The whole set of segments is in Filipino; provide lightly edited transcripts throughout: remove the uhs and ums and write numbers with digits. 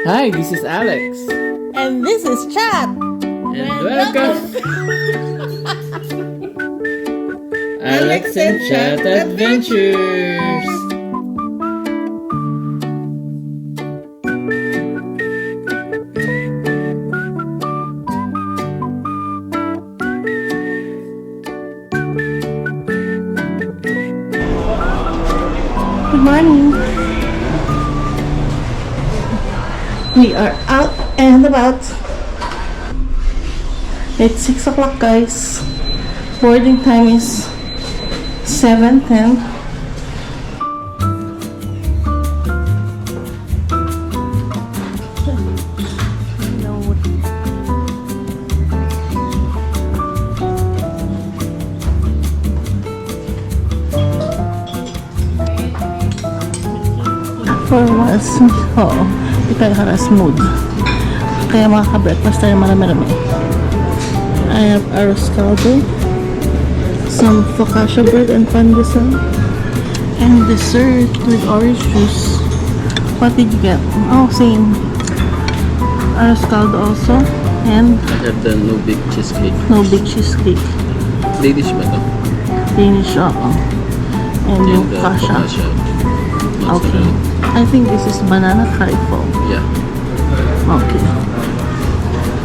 Hi, this is Alex. And this is Chat. And welcome. Alex and Chat Adventures. Good morning. We are out and about. It's 6 o'clock, guys. Boarding time is 7:10. For once, di tayo smooth. Kaya makaka-breakfast tayo marami-rami. I have arroz caldo, some focaccia bread and pandesal, and dessert with orange juice. What did you get? Oh, same. Arroz caldo also, and I have the no big cheesecake. no big cheesecake. Danish ba to? Danish, and yung focaccia. Okay. I think this is banana trifle. Yeah. Okay.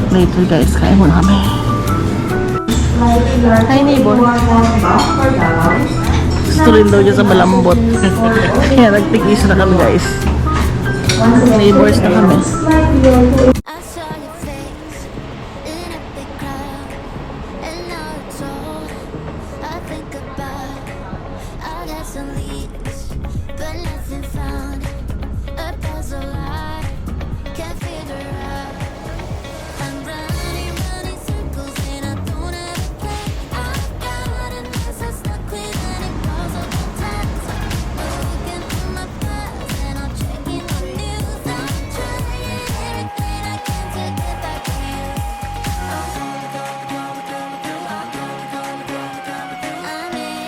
Later, guys, kain muna kami. Hi, neighbor. Gusto rin daw dyan sa malambot. Kaya nagtigis na kami, guys. Neighbors na kami. I saw your face in a big crowd, and now it's all I think about. I got some leads, but nothing found. A puzzle I can't figure out. I'm running circles and I don't have a plan. I've got a mess I'm stuck with and it calls all the time. Looking through my files and I'm checking the news. I'm trying everything I can to get back to you. I'm in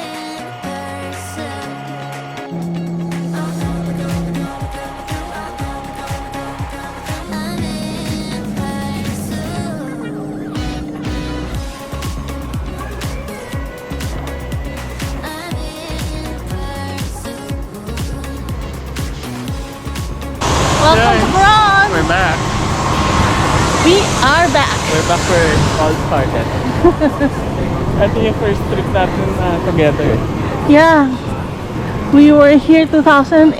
Welcome to Bron! We're back. We are back. We're back where it all started. Ito yung first trip natin together. Yeah. We were here 2008.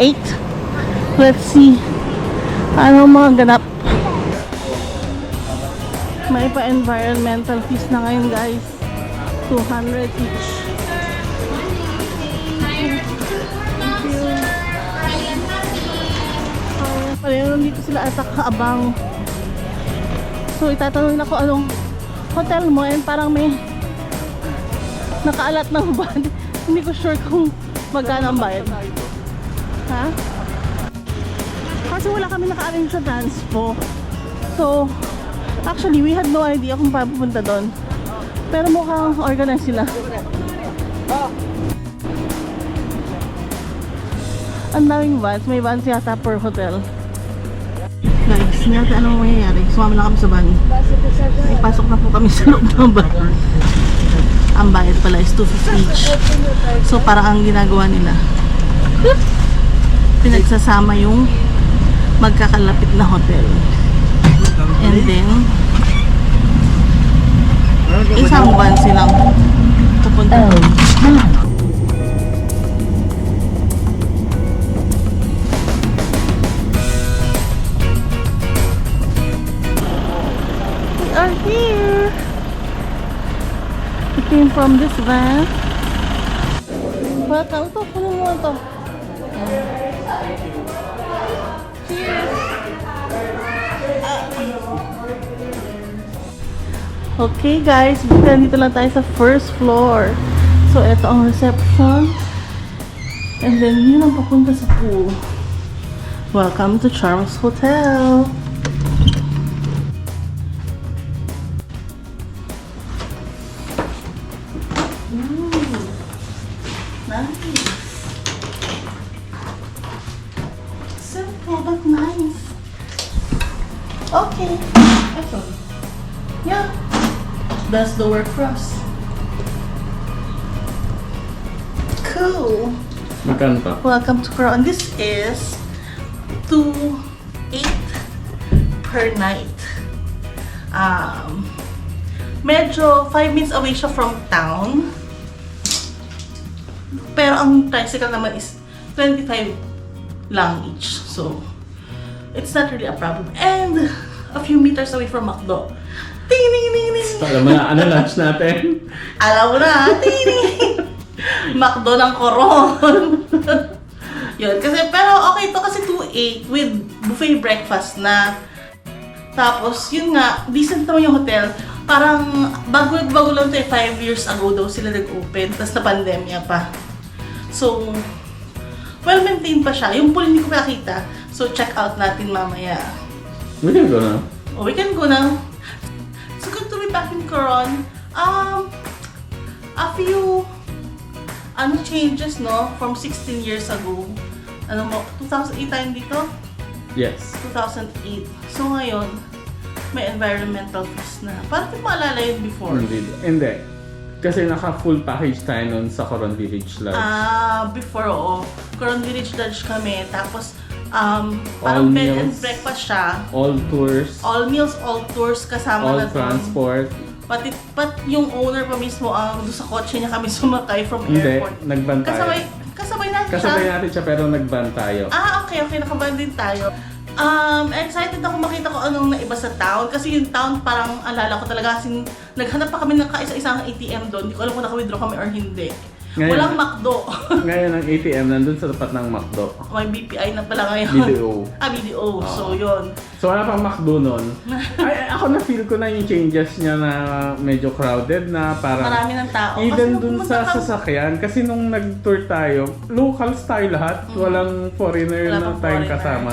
Let's see. Anong mga ganap? May pa-environmental fees na ngayon, guys. 200 each. Pareho dito sila at nakaabang. So itatanong na ko anong hotel mo, and parang may nakaalat ng ban. Hindi ko sure kung magkano ang bayad. Ha? Kasi wala kami naka-arrange sa transpo. So actually we had no idea kung paano pupunta doon. Pero mukhang organize sila. Ang daming vans. May vans yata per hotel. Guys, hindi natin anong mangyayari. Sumama na kami sa van. Ipasok na po kami sa loob ng van. Ang bayad pala is 250 each. So parang ang ginagawa nila, pinagsasama yung magkakalapit na hotel. And then isang van silang pupunta. Are here. We came from this van. Welcome to. Kunin mo ito. Cheers. Okay guys, dito lang tayo sa first floor. So ito ang reception. And then yun ang papunta sa pool. Welcome to Charms Hotel. Nice. Simple but nice. Okay. Ito. Yeah. That's the work for us. Cool. Magkano to? Welcome to Coron. This is 2.8 per night. Medyo 5 minutes away siya from town. Pero ang tricycle naman is 25 lang each. So, it's not really a problem. And a few meters away from McDo. Ting ting ting ting. Alam mo na, ano lunch natin? Alam mo na, ting ting. McDo ng Coron. Yun, kasi, pero okay to kasi 2.8 with buffet breakfast na. Tapos, yun nga, decent naman yung hotel. Parang, bago lang ito 5 years ago daw sila nag-open. Tapos na pandemya pa. So, well-maintained pa siya. Yung pool hindi ko makita. So, check out natin mamaya. We can go now. Oh, we can go now. It's good to be back in Coron. A few changes, no? From 16 years ago. 2008 tayo dito? Yes. 2008. So ngayon, may environmental fees na. Parang di maalala yun before. Hindi. Kasi naka-full package tayo nun sa Coron Village Lodge. Before, oo. Coron Village Lodge kami. Tapos, All parang bed and meals. breakfast siya. All tours. All meals, all tours kasama All na doon. transport. Pati yung owner pa mismo doon sa kotse niya kami sumakay from Hindi. airport. Nag-ban tayo. Kasabay natin Kasabay siya. natin siya pero nag-ban tayo. Okay. Nakaban din tayo. Excited ako makita ko anong naiba sa town. Kasi yung town parang alala ko talaga. Kasi naghanap pa kami ng kaisa-isang ATM doon. Hindi ko alam kung naka-withdraw kami or hindi. Ngayon, Walang McDo. Ngayon ang ATM nandun sa tapat ng McDo. May BPI na pala ngayon. BDO. BDO. Oo. So, yun. So wala pang McDo nun. Ako na-feel ko na yung changes niya na medyo crowded na parang Marami ng tao. even Kasi dun nung sa pumunta ka- sasakyan. Kasi nung nag-tour tayo, locals tayo lahat. Walang foreigner Wala na pang tayong foreigners. kasama.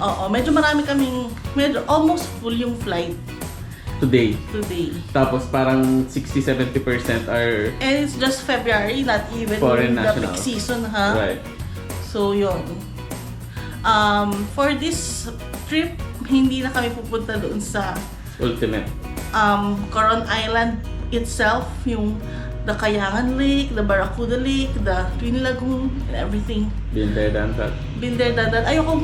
Oo, medyo marami kaming, medyo almost full yung flight Today. today. Tapos parang 60-70% are And it's just February, not even Foreign the peak nationals. season, ha? right. So, yun. For this trip, hindi na kami pupunta doon sa Ultimate. Coron Island itself, yung the Kayangan Lake, the Barracuda Lake, the Twin Lagoon, and everything. Been there, done that. Been there, done that. Ayoko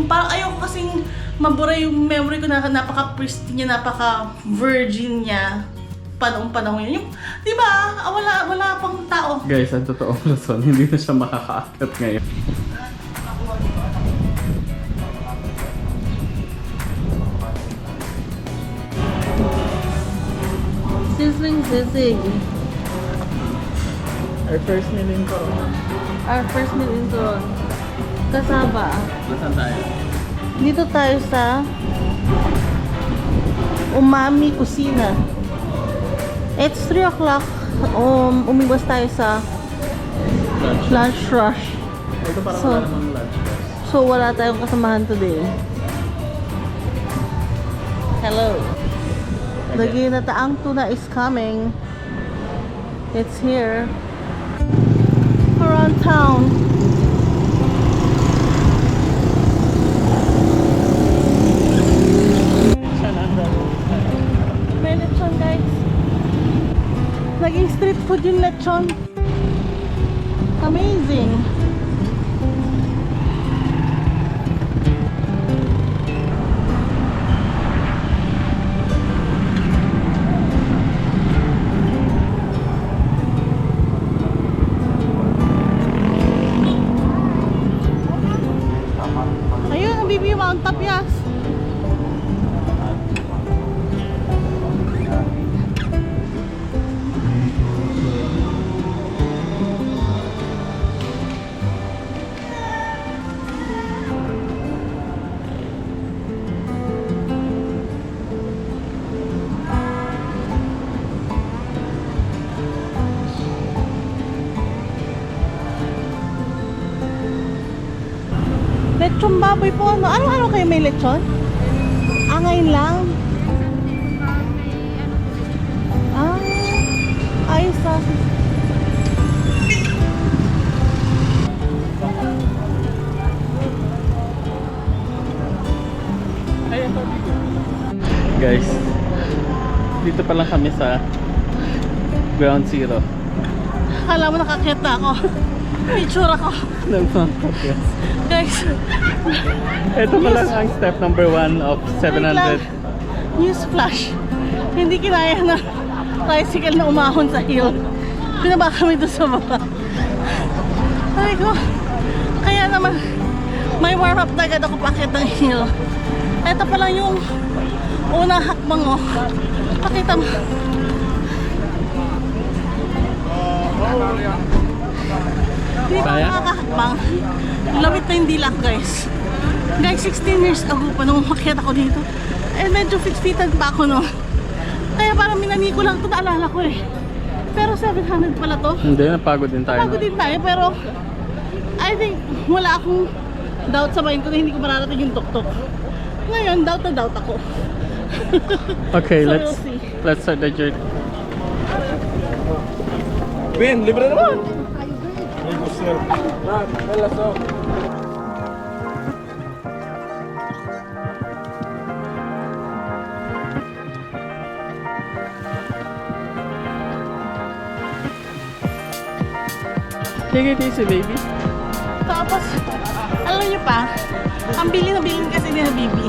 kasing mabura yung memory ko na napaka-pristine niya, napaka-virgin niya. Panahon yun. Yung, di ba, wala pang tao. Guys, ang totoong Luzon, hindi na siya makakaakyat ngayon. Sizzling. Our first meal in Coron. Our first meal in Coron. Kasaba. Nasaan tayo? Dito tayo sa Umami Kusina. It's 3 o'clock. Umibas tayo sa lunch rush. Ito parang So- wala namang lunch. So wala tayong kasamahan today. Hello. The ginataang tuna is coming. It's here. Around town. May lechon, guys. Naging street food yung lechon. Amazing. Ayun, ang BB Mount Tapias. Lechon baboy po, ano? Ano kayo may lechon? Ngayon lang? Ayos ah. Ay, Guys, dito pa lang kami sa Ground Zero. Akala mo nakakita na ako. Picture ako. Nagpapakit. Guys, Ito pa lang ang step number 1 of 700. news flash. Hindi kinaya na tricycle na umahon sa hill. Pinaba kami doon sa baba. Ay ko. Kaya naman, may warm up na agad ako pakit ng hill. Ito pa lang yung unang hakbang mo. Pakita mo. Hindi pa Kaya? nakakahakbang. Lawit na yung dilak, guys. Guys, 16 years ago pa nung umakyat ako dito. Eh, medyo fit-fitan pa ako, no? Kaya parang minani ko lang ito, naalala ko eh. Pero 700 pala to. Hindi, napagod din tayo. Pagod din tayo, pero I think wala akong doubt sa mind ko na hindi ko mararating yung tuktok. Ngayon, doubt na doubt ako. Okay, So, let's we'll see. start the journey. Ben, libre naman! Take it easy, baby. Tapos, alam niyo pa, ang bilin kasi ni Bibi,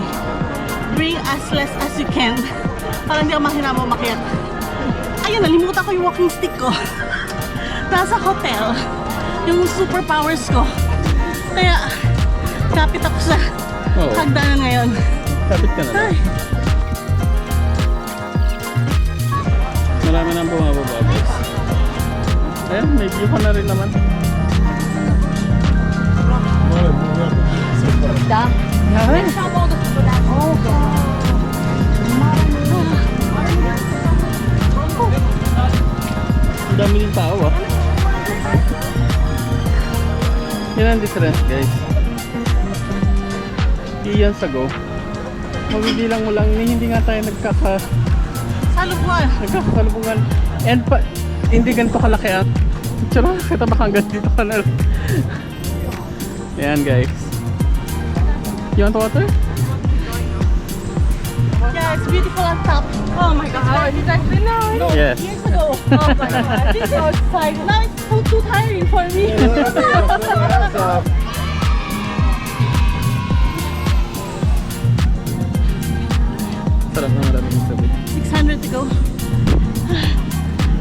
bring as less as you can para hindi ako mahirap umakyat. Ayun, nalimutan ko yung walking stick ko. Nasa hotel, yung superpowers ko. Kaya, kapit ako sa Oo. hagdanan ngayon. Kapit ka na lang. Ay, Marami nang bumababa, guys. Ayan, may view ka na rin naman. Ang dami din tao, ah. Yan ang difference, guys. Iyan sa go. Mabibilang mo lang, hindi nga tayo nagkakasalubungan. And pa, hindi ganito kalaki ang tsura, kita baka hanggang dito ka na lang. Ayan, guys. You want water? yeah, it's beautiful on top. Oh my god, you guys been there? Yes. Years ago. Oh my god, this is so exciting. Now it's so too tiring for me. Sarap na maraming sabi. 600 to go.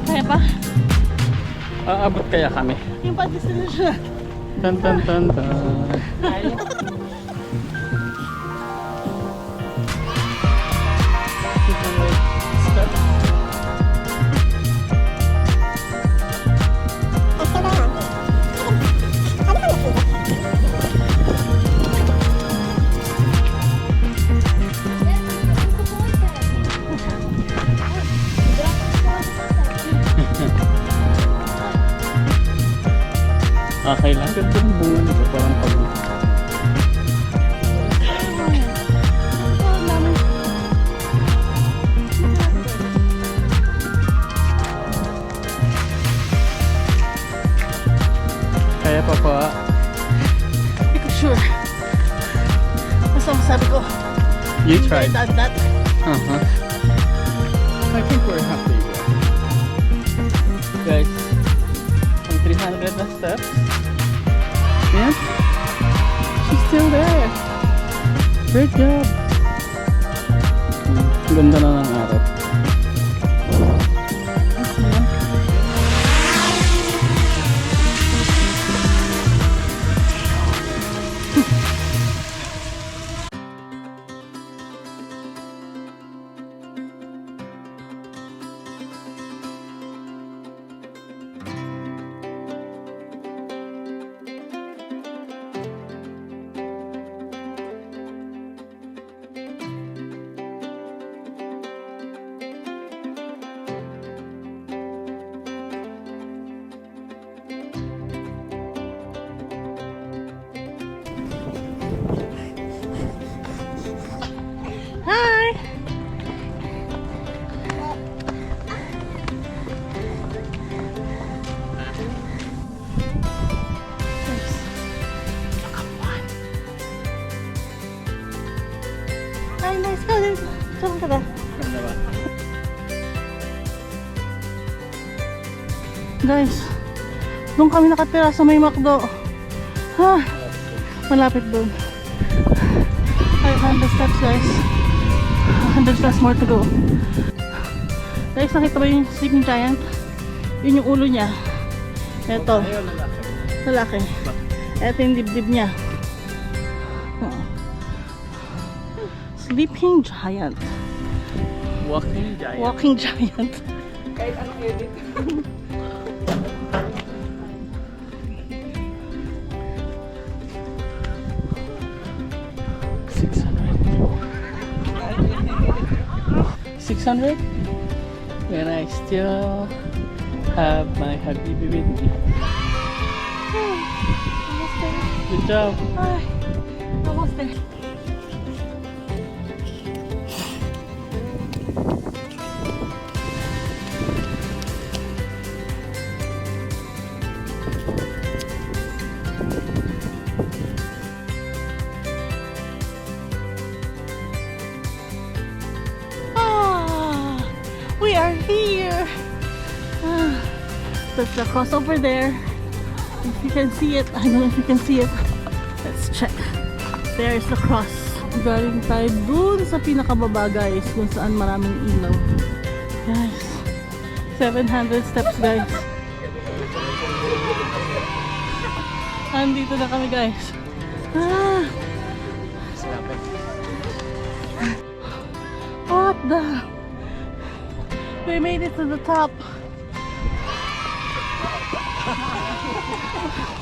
Kaya pa? Aabot kaya kami. Yung pa destination. Tan tan tan tan. Okay lang. Ganda ng bunga nito. Parang pag... Kaya pa pa. Hindi ko sure. Basta masabi ko, You I tried. done that. Uh-huh. I think we're happy. Guys, ang 300 na steps. Yeah? She's still there. Great job. Ang ganda na ng araw. Ay, nice ka. Saan ka na? Guys, doon kami nakatira sa may McDo. Ha, malapit doon. 500 steps guys. 100 plus more to go. Guys, nakita ba yung sleeping giant? Yun yung ulo niya. Ito. Lalaki. Ito yung dibdib niya. Oh. Sleeping giant. Walking giant. Walking giant. Kahit anong edit. $600 when I still have my Habibi with me. Good job. Ay, almost there. We are here. There's the cross over there. If you can see it, I don't know if you can see it. Let's check. There is the cross. Galing tayo dun sa pinakababa guys, kung saan maraming ilaw. Guys, 700 steps guys. Andito na kami guys. What the? We made it to the top.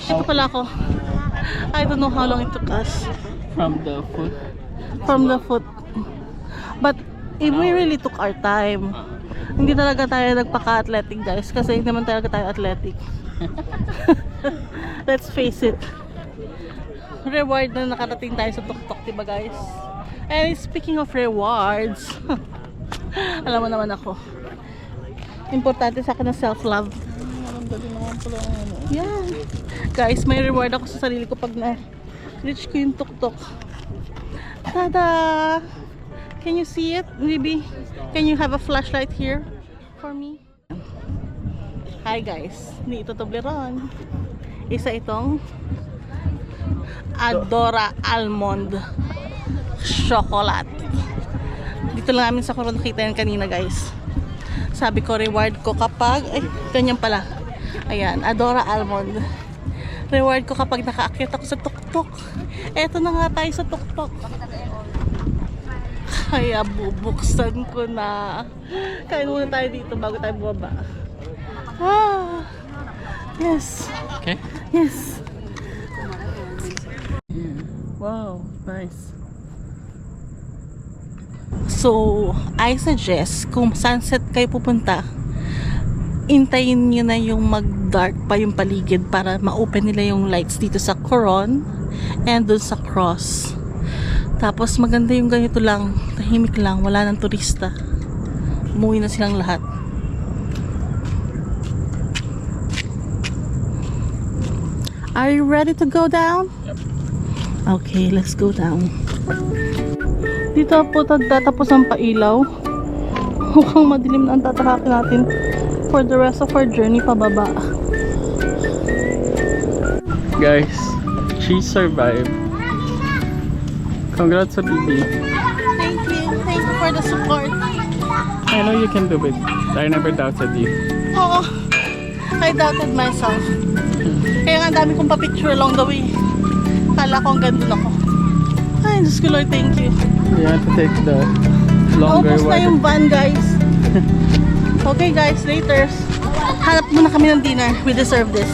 Shit pala ako. I don't know how long it took us. From the foot. From the foot. But if we really took our time. Hindi talaga tayo nagpaka-athletic guys. Kasi hindi naman talaga tayo athletic. Let's face it. Reward na nakarating tayo sa tuktok, diba guys? And speaking of rewards, alam mo naman ako. Importante sa akin ang self-love. Yeah. Guys, may reward ako sa sarili ko pag na-reach ko yung tuktok. Tada! Can you see it? Maybe, can you have a flashlight here for me? Hi guys, hindi ito Toblerone. Isa itong Adora Almond Chocolate. Dito lang namin sa Coron nakita yan kanina guys. Sabi ko reward ko kapag, ay ganyan pala. Ayan, Adora Almond. Reward ko kapag nakaakyat ako sa tuktok. Eto na nga tayo sa tuktok. Kaya bubuksan ko na. Kain muna tayo dito bago tayo bumaba. Yes. Okay. Yes. Wow, nice. So, I suggest kung sunset kayo pupunta, intayin nyo na yung mag-dark pa yung paligid para ma-open nila yung lights dito sa Coron and dun sa cross. Tapos maganda yung ganito lang, tahimik lang, wala nang turista. Umuwi na silang lahat. Are you ready to go down? Yep. Okay, let's go down. Dito po tatapos ang pailaw. Mukhang madilim na ang tatahakin natin for the rest of our journey pababa. Guys, she survived. Congrats sa Bibi. Thank you for the support. I know you can do it. I never doubted you. Oo, I doubted myself. Kaya nga ang dami kong pa-picture along the way. Kala ko ang ganda ako. Ay, Diyos ko Lord, thank you. You have to take the longer Naubos na yung van guys. Okay guys, later. Hanap muna kami ng dinner. We deserve this.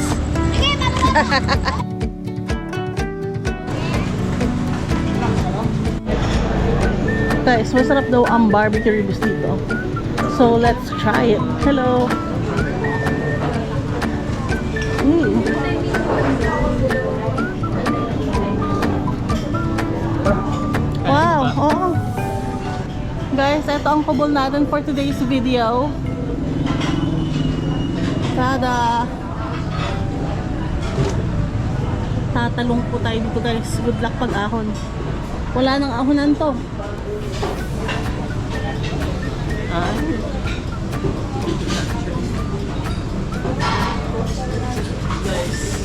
Guys, masarap daw ang barbecue ribs dito. So, let's try it. Hello. Wow, oo. Guys, ito ang kubol natin for today's video. Tada! Tatalong po tayo dito guys. Good luck pag ahon. Wala nang ahonan to. Ah.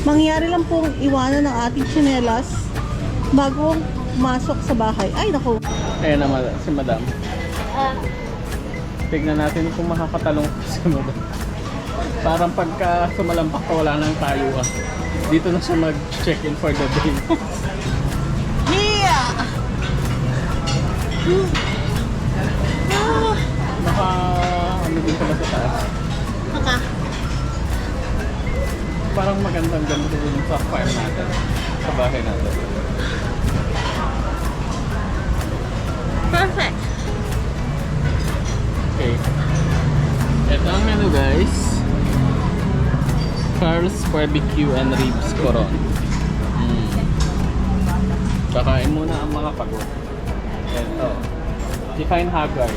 Mangyari lang pong iwanan ng ating tsinelas bago masok sa bahay. Ay, naku. Ayan na si madam. Tignan natin kung makakatalong si madam. Parang pagka sumalampak ka, wala nang tayo ah. Dito na siya mag-check-in for the day. Yeah! Naka, ano din pala sa taas. Naka. Parang magandang ganito din sa farm natin. Sa bahay natin. Perfect. Okay. Ito ang menu guys. Carl's Barbecue and Ribs Coron. Kakain muna ang mga pagod. Ito. Define Haggard.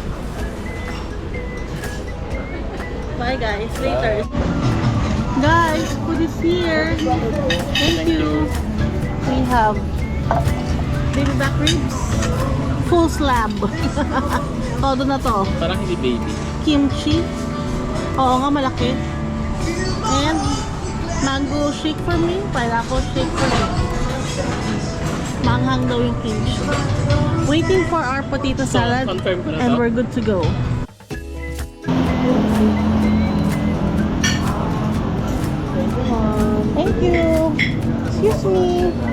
Bye guys, later. Guys, food is here. Thank you. We have baby back ribs. Full slab. Todo na to. Parang hindi baby. Kimchi. Oo nga, malaki. And mango shake for me. Pineapple shake for me. Manghang daw yung kimchi. Waiting for our potato salad. confirm ko na And to? we're good to go. Thank you. Excuse me.